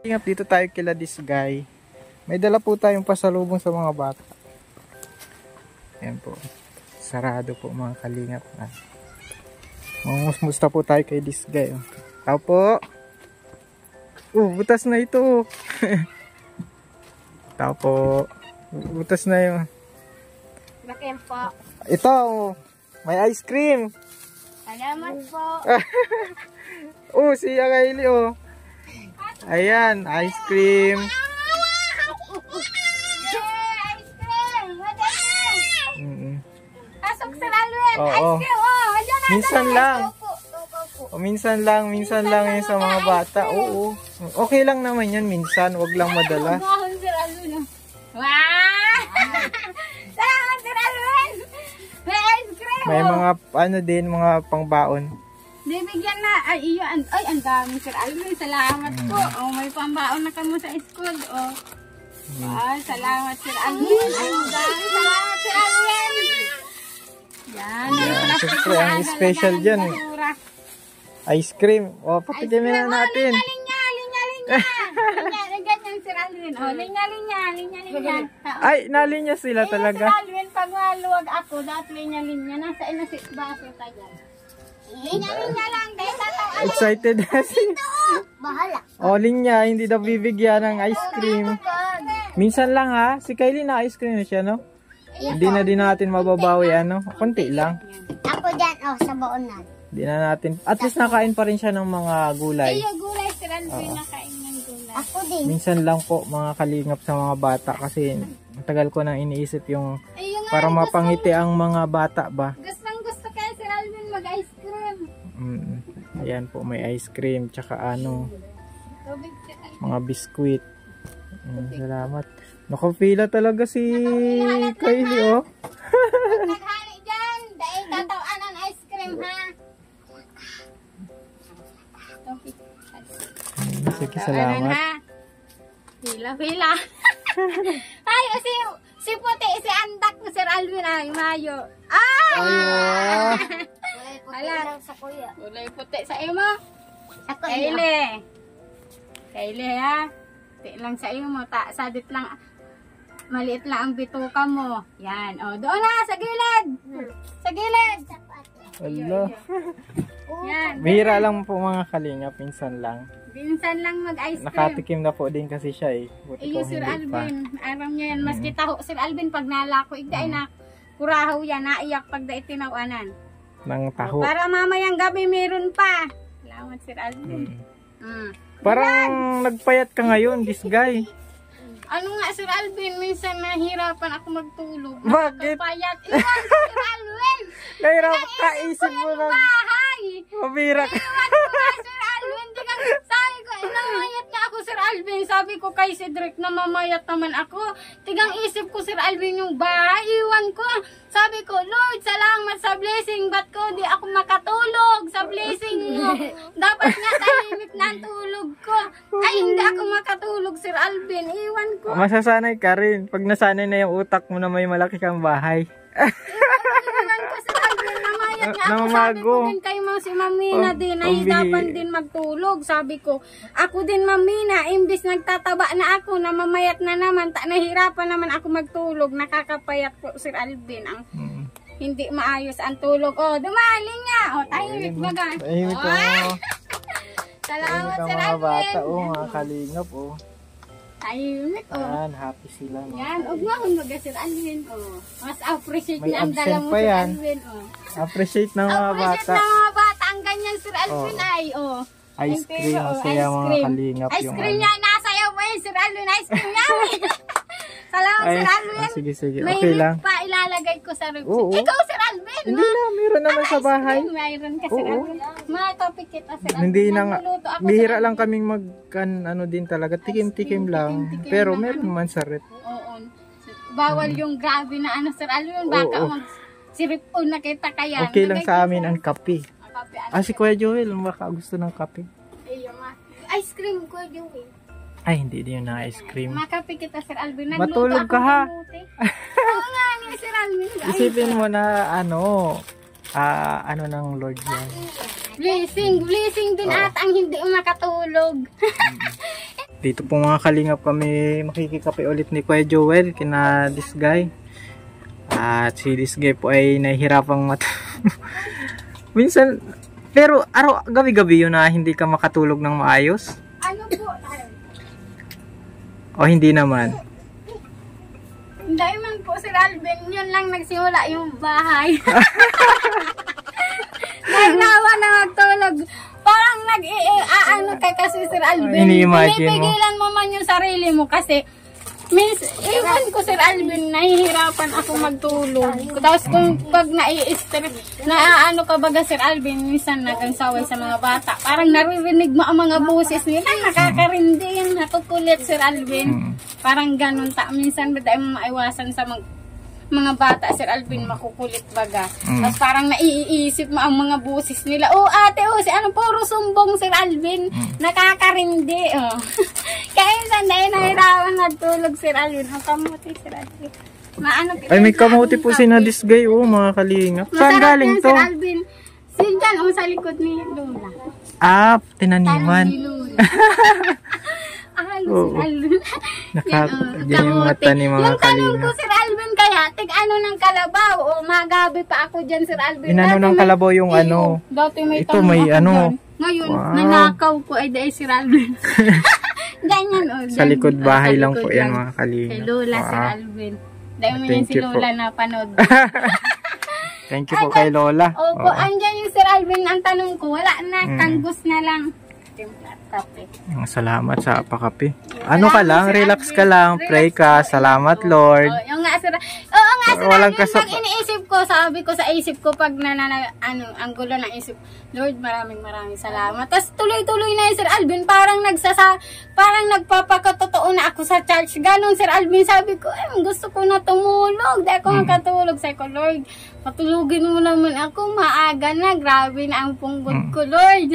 Dito tayo kila this guy. May dala po tayong pasalubong sa mga bata. Ayan po. Sarado po mga kalingap. Musta po tayo kay this guy. Tao po. Butas na ito. Tao po. Butas na yun. Bakit po? Ito. May ice cream. Salamat po. Si Kylie Ayan, ice cream. Ice cream! Madali! Pasok sa laluan! Ice cream! Minsan lang. Minsan lang yun sa mga bata. Okay lang naman yun minsan. Wag lang madala. Wow! Salamat Sir Alvin! May ice cream! May mga mga pangbaon. Bibigyan na. Ay, ang dami Sir Alvin. Salamat po. May pambaon na kamo sa school. Salamat Sir Alvin. Ang dami. Salamat Sir Alvin. Yan. Siyempre, ang special dyan. Ice cream. Patikimin na natin. Linya. Ganyan Sir Alvin. Linya. Ay, nalinya sila talaga. Sir Alvin, pag maluwag ako, dahil linya. Nasa inasit baso tayo. Linya lang. Dahil tatawa. Excited na siya. Bahala. Linya, hindi daw bibigyan ng ice cream. Minsan lang ha. Si Kylie na ice cream na siya, no? Hindi na din natin mababawi, konti lang. Ako dyan, sa baonan. Hindi na natin. At least nakain pa rin siya ng mga gulay. Gulay, Sir Alvin, nakain ng gulay. Ako din. Minsan lang po, mga kalingap sa mga bata. Kasi matagal ko nang iniisip yung para mapangiti ang mga bata ba. Gusto kaya Sir Alvin mag-ice cream. Ayan po, may ice cream. Tsaka mga biskuit. Salamat. Nakapila talaga si Kylie, Naghali dyan. Dahil tatawaan ng ice cream, ha? Sige, salamat. Pila. Ay, si puti, si andak ko, Sir Alvin, mayo. Kulay puti lang sa kuya. Kulay puti sa imo. Kylie, ha? Puti lang sa imo. Sadit lang. Maliit lang ang bituka mo. Yan. Doon na, sa gilid. Sa gilid. Wala. Yan. Bihira lang po mga kalingap. Minsan lang. Minsan lang mag-ice cream. Nakatikim na po din kasi siya Buti ko Sir hindi pa. Alvin. Aram niya yan. Mas kita ho, Sir Alvin, pag nalako, igday na kurahaw yan. Naiyak pag da itinawanan. Nang taho. Para mamayang gabi meron pa. Salamat, Sir Alvin. Parang nagpayat ka ngayon, this guy. Ano nga, Sir Alvin, minsan nahihirapan ako magtulog. Bakit? Nakakapayat. Iwan ko, Sir Alvin. Nahirap ka, isip mo lang. Bahay. Mabira ka. Iwan ko nga, Sir Alvin. Sabi ko, namayat nga ako, Sir Alvin. Sabi ko kay Cedric na mamayat naman ako. Tigang isip ko, Sir Alvin, yung bahay. Iwan ko. Sabi ko, Lord, salamat sa blessing. Ba't ko di ako makatulog sa blessing mo? Dapat nga tahimik na ang tulog ko. Ay, hindi ako makatulog, Sir Alvin. Iwan ko. Masasanay ka rin. Pag nasanay na yung utak mo na may malaki kang bahay. Iwan ko, Sir Alvin. Namayat nga ako. Sabi ko din kay si Mamina din. Nahihirapan din magtulog. Sabi ko, ako din Mamina. Imbis nagtataba na ako. Namamayat na naman. Nahihirapan naman ako magtulog. Nakakapayat po, Sir Alvin. Hindi maayos ang tulog. Dumaling nga. Tahimik baga. Tahimik ko. Salamat, Sir mga Alvin. bata, mga kalingap, Tahimik, Yan, happy sila. Yan, huwag mo akong mag-Sir Alvin, Mas appreciate May na ang dala absent mo, pa Sir yan. Alvin, Appreciate ng mga Appreciate bata. ng mga bata ang ganyan, Sir Alvin, Ice cream, masaya mga kalingap. Ice cream niya, nasayaw mo yun, Sir Alvin, ice cream niya. Salamat, Sir Alvin. Sige, May okay lang. pa ilalagay ko sa rib. Oo. Ikaw, Sir Alvin, Hindi na, meron naman sa bahay. Mayroon ka, Sir Alvin. Mga topic kita, Sir Alvin. Hindi na nga. Magluluto ako, Bihira Sir lang kaming din talaga. Tikim-tikim lang. tikim-tikim Pero lang. meron naman sa rep. Oo. Bawal yung grabe na Sir Alvin. Baka siripon na kita kaya. Okay lang sa amin ang kape. Kape, Si Kuya Joel, baka gusto ng kape. Ice cream ko, Joey. Ay, hindi din na ice cream. Makape kita, Sir Alvin. Matulog ka, ha? Oo nga ni Sir Alvin. Isipin mo na ano ng Lord yan. Blessing din ata ang hindi makatulog. Dito po mga kalingap kami makikikape ulit ni Kuya Joel kina this guy. At si this guy po ay nahihirapang minsan, pero gabi-gabi yun na hindi ka makatulog ng maayos? Ano po? O hindi naman? Hindi man po, Sir Alvin. Yun lang nagsimula yung bahay. Nagnawa na magtulog. Parang ano ka kasi, Sir Alvin. Ini-imagine mo. Pinipigilan mo man yung sarili mo kasi ewan ko, Sir Alvin, nahihirapan ako magtulog. Tapos kung pag nai-stress, ano ka baga, Sir Alvin, minsan nagansaway sa mga bata. Parang naririnig mo ang mga boses nila, nakakarindi yung nakukulit, Sir Alvin. Parang ganun minsan ba tayo maiwasan sa mga bata, Sir Alvin, makukulit baga. Tapos parang naiisip mo ang mga boses nila. Oh, ate, si ano, puro sumbong, Sir Alvin. Nakakarindi, oh. Kaya minsan dahil nahirapan nagtulog, Sir Alvin. Ang kamuti, Sir Alvin. Ay, may kamuti po si na this guy, oh, mga kalingap. Saan galing to? Sir Alvin. Sindiyan, sa likod ni Lola. Ah, tinaniman. Sir Alvin. Yan yung mga tanim, mga yung tanong ko, kalingap. Sir Alvin, kaya ano ng kalabaw o magabi pa ako dyan, Sir Alvin. Inano ng kalabaw yung ano. Dati may Ito tanong may ako ano. dyan. Ngayon, nanakaw ko ay dahil Sir Alvin. Ganyan, Sa likod bahay lang po yan, mga kalingap. Kay Lola, Sir Alvin. Dahil mo Thank si you po. Lola na panood. Thank you po kay Lola. Opo, andyan yung Sir Alvin. Ang tanong ko, wala na, kanggos na lang. Kape. Salamat sa pakape. Ano ka lang, relax ka lang, pray ka. Salamat, Lord. Oh, yung nga, Sir. Oo nga, Sir. Walang Pag iniisip ko, sabi ko sa isip ko, pag ang gulo ng isip, Lord, maraming salamat. Tapos tuloy-tuloy na yung Sir Alvin, parang nagpapakatotoo na ako sa church. Ganon, Sir Alvin, sabi ko, gusto ko na tumulog. Dahil ako makatulog. Sabi ko, Lord, patulugin mo naman ako, maaga na, grabe na ang punggod ko, Lord.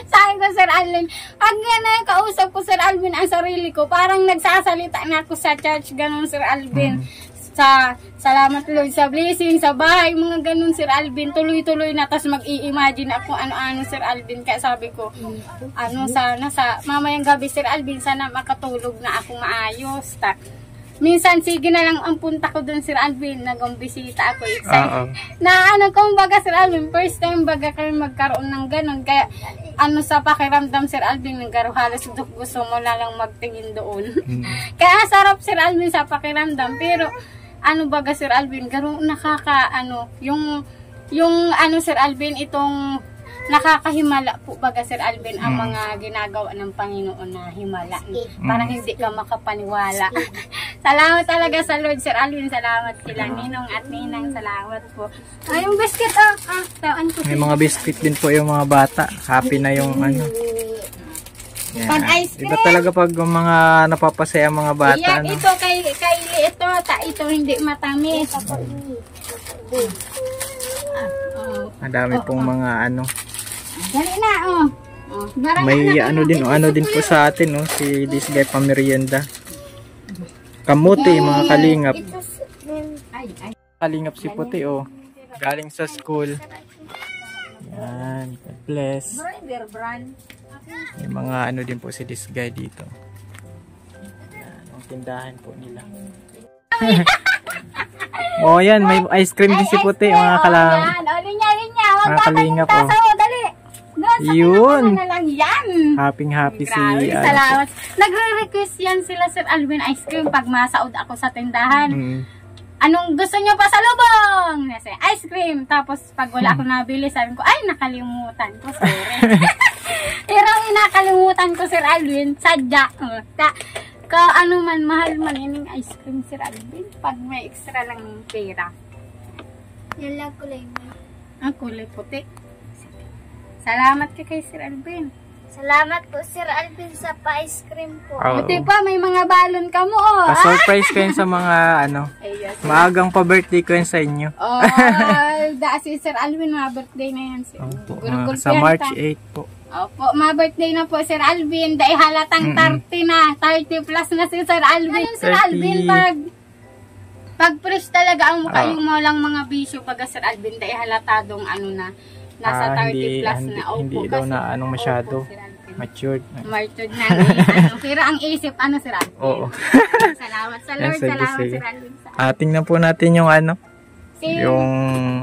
Sabi ko, Sir Alvin, pag gano'n kausap ko, Sir Alvin, ang sarili ko, parang nagsasalita na ako sa church, gano'n, Sir Alvin. Salamat, Lord, sa blessing, sa bahay, mga gano'n, Sir Alvin, tuloy-tuloy na, tapos mag-i-imagine ako ano-ano, Sir Alvin, kaya sabi ko, sana sa mamayang gabi, Sir Alvin, sana makatulog na ako maayos, minsan, sige na lang ang punta ko dun, Sir Alvin. Nag-umbisita ako. Excited. Kumbaga, Sir Alvin, first time baga kami magkaroon ng ganun. Kaya, sa pakiramdam, Sir Alvin, halos gusto mo na lang magtingin doon. Kaya, sarap, Sir Alvin, sa pakiramdam. Pero, baga, Sir Alvin, Sir Alvin, itong nakakahimala po baga, Sir Alvin, ang mga ginagawa ng Panginoon na himala. Parang hindi ka makapaniwala. Salamat talaga sa Lord, Sir Alvin. Salamat kila Ninong at Ninang. Salamat po. Yung biscuit, tawan ko. May mga biscuit din po yung mga bata. Happy na yung ano. Pag ice cream. Iba talaga pag mga napapasaya ang mga bata. Yan, ito kay ito hindi matamis. Madami pong mga ano. Dali na, May ano din po sa atin, si this guy pamerienda. Kamuti, mga kalingap. Kalingap si Puti, galing sa school. Yan, God bless. May mga ano din po si this guy dito. Yan, ang tindahan po nila. Yan, may ice cream din si Puti, mga kalingap. Mga kalingap, Dali. Yun. Na lang yan. Happy si salamat. Nagre-request yan sila, Sir Alvin, ice cream pag masaod ako sa tindahan. Anong gusto nyo pa sa lubong? Ice cream. Tapos pag wala akong nabili, sabi ko, ay, nakalimutan ko. Sorry. Pero nakalimutan ko, Sir Alvin, sadya. Mahal man yung ice cream, Sir Alvin, pag may extra lang ng pera. Yan lang kulay mo. Ang kulay puti. Salamat kay Sir Alvin. Salamat po, Sir Alvin, sa pa-ice cream po. Buti pa, may mga balon ka mo, Pa-surprise ko yun sa mga maagang pa-birthday ko yun sa inyo. Si Sir Alvin, mga birthday na yan. Sa March 8 po. Opo, mga birthday na po, Sir Alvin. Dahil halatang 30 na. 30 plus na si Sir Alvin. Sir Alvin, pag fresh talaga ang mukha, yung walang mga bisyo pag Sir Alvin, dahil halatadong nasa 30 plus na. Hindi daw na masyado. Matured. Matured na ano. Pero ang isip, ano Sir Alvin? Oo. Salamat sa Lord, Sige, salamat sige. Sir Alvin. Tingnan po natin yung ano. Sige. Yung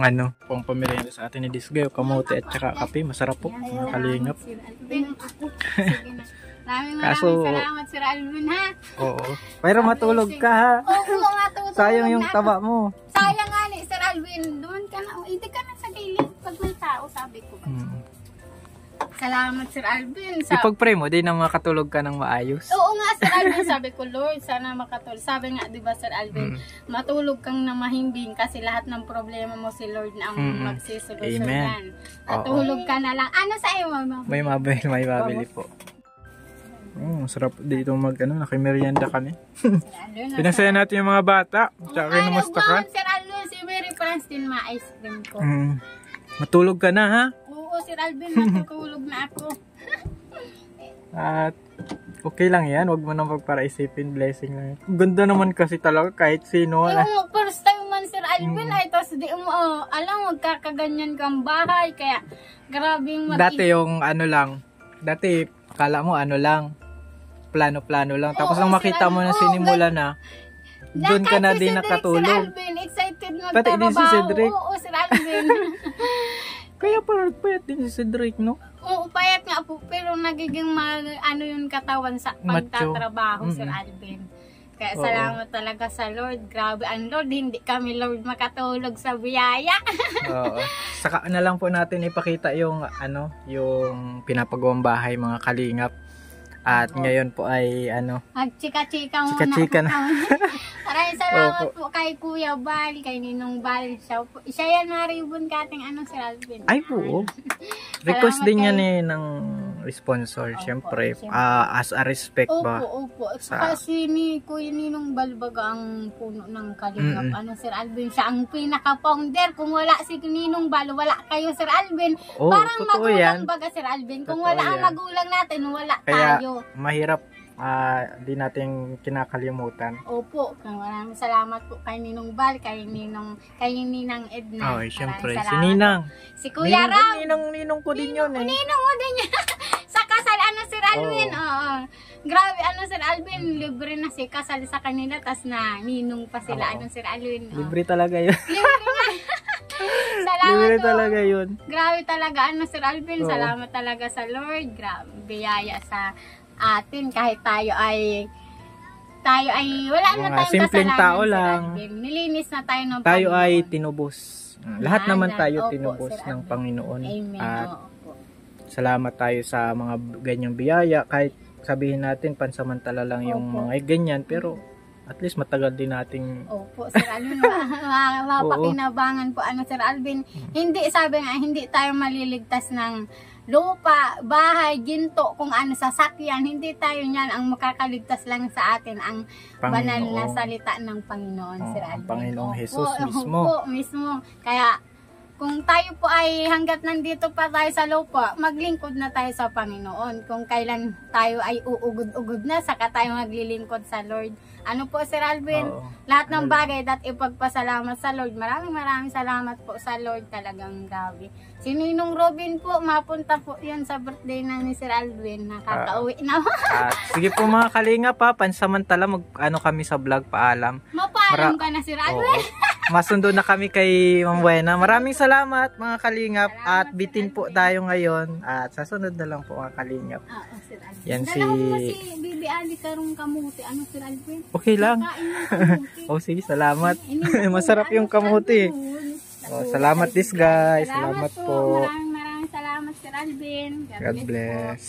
ano, pang pamerienda sa atin ni Disgay, yung kamote at saka kape. Masarap po, mga kalingap. Sir Alvin. Sige na. Maraming Kaso- salamat Sir Alvin ha. Oo. Pero matulog ka ha. Oo nga, tutulog Sayang yung na ako. taba mo. Sayang nga ni Sir Alvin. Doon ka na. Hindi ka na sa gilid pag may tao, sabi ko. Salamat Sir Alvin. Ipag-pray mo, di na makatulog ka ng maayos. Oo nga Sir Alvin, sabi ko Lord, sana makatulog. Sabi nga 'di ba Sir Alvin, matulog kang na mahimbing kasi lahat ng problema mo si Lord na ang magsisolusyonan. Amen. At Oo. tulog ka na lang. Ano sa iyo, mama? May mabili po. Sarap dito nakimerienda kami. Sir Alvin. Pinasaya natin yung mga bata. Tsaka kinumusta ka. Sir Alvin, si Mary Francine ma-ice cream ko. Matulog ka na ha. Oo, Sir Alvin, natutulog na ako. At okay lang yan. Huwag mo nang magparaisipin. Blessing lang yan. Ganda naman kasi talaga kahit sino. Yung first time man Sir Alvin ay tapos di mo alam magkakaganyan kang bahay kaya grabe yung Dati yung dati akala mo lang. Plano-plano lang. Tapos nang makita mo na sinimula na, doon ka na din Sir nakatulog. Alvin, excited Pati din si Cedric. Oo, Sir Alvin. Kaya payat din si Cedric, no? Oo, payat nga po. Pero nagiging yung katawan sa Macho. pagtatrabaho, Sir Alvin. Kaya Oo. salamat talaga sa Lord. Grabe ang Lord. Hindi kami Lord makatulog sa biyaya. Oo. Saka na lang po natin ipakita yung yung pinapagawang bahay, mga kalingap. At ngayon po ay Magchika-chika muna. Chika-chika na. Maraming salamat Opo. po kay Kuya Bal, kay Ninong Bal. Siya yan na ribbon cutting Sir Alvin. Ay po. Request Salamat din yan kay- ng sponsor, syempre. syempre. As a respect ba? Opo. Sa- Kasi ni Kuya Ninong Balbaga ang puno ng kalingap. Sir Alvin, siya ang pinaka-founder. Kung wala si Ninong Bal, wala kayo, Sir Alvin. Oo, Parang totoo magulang yan. baga, Sir Alvin. Kung Totoo wala ang yan. magulang natin, wala Kaya tayo. mahirap di natin kinakalimutan. Opo, maraming salamat po kay Ninong Bal, kay Ninang Edna. Okay, syempre. Maraming Si salamat Ninang. po. Si Kuya Ram. Ninong ko din yun eh. Ninong mo din yan. Sa kasal, Sir Alvin. Oo. Grabe, Sir Alvin, libre na si kasal sa kanila, tas na ninong pa sila, Oo. Sir Alvin. Libre talaga yun. Libre nga. Salamat Libre po. talaga yun. Grabe talaga, Sir Alvin. Oo. Salamat talaga sa Lord. Grabe, biyaya sa atin kahit tayo ay wala na Mga tayong simpleng kasalanan, tao Sir lang. Alvin. Nilinis na tayo ng Tayo ay Panginoon. tinubos. Lahat Yan, naman yan. tayo Opo, tinubos Sir ng Alvin. Panginoon. Amen. At Opo. salamat tayo sa mga ganyang biyaya. Kahit sabihin natin pansamantala lang yung Opo. mga ganyan, pero at least matagal din nating Opo, Sir Alvin, mapakinabangan po Sir Alvin. Hindi, sabi nga, hindi tayo maliligtas ng lupa, bahay, ginto, kung sasakyan. Hindi tayo niyan. Ang makakaligtas lang sa atin ang banal na Panginoon. salita ng Panginoon, Sir ang Alvin. Panginoong Opo, Jesus mismo. Opo, mismo. Kaya, kung tayo po ay hanggat nandito pa tayo sa lupa, maglingkod na tayo sa Panginoon. Kung kailan tayo ay uugod-ugod na, saka tayo maglilingkod sa Lord. Ano po, Sir Alvin? Oo. Lahat ng bagay dat ipagpasalamat sa Lord. Maraming salamat po sa Lord. Talagang grabe. Si Ninong Robin po, mapunta po yan sa birthday na ni Sir Alvin. Nakakauwi na. Sige po mga kalinga pa, pansamantala kami sa vlog, paalam. Mapaalam ka na, Sir Alvin. Oo. Masundo na kami kay Ma'am Buena. Maraming salamat mga kalingap. Salamat, At bitin Sir po Alvin. tayo ngayon. At sa sunod na lang po mga kalingap. Oo, Sir Alvin. Yan Dala si- mo si Bibi Ali karong kamuti. Sir Alvin? Okay lang. Kain ng kamuti. Oh, sige, salamat. Ininom mo, Masarap yung Sir kamuti. Alvin? Oh, salamat this guys. Salamat Salamat po. Maraming salamat, Sir Alvin. God bless.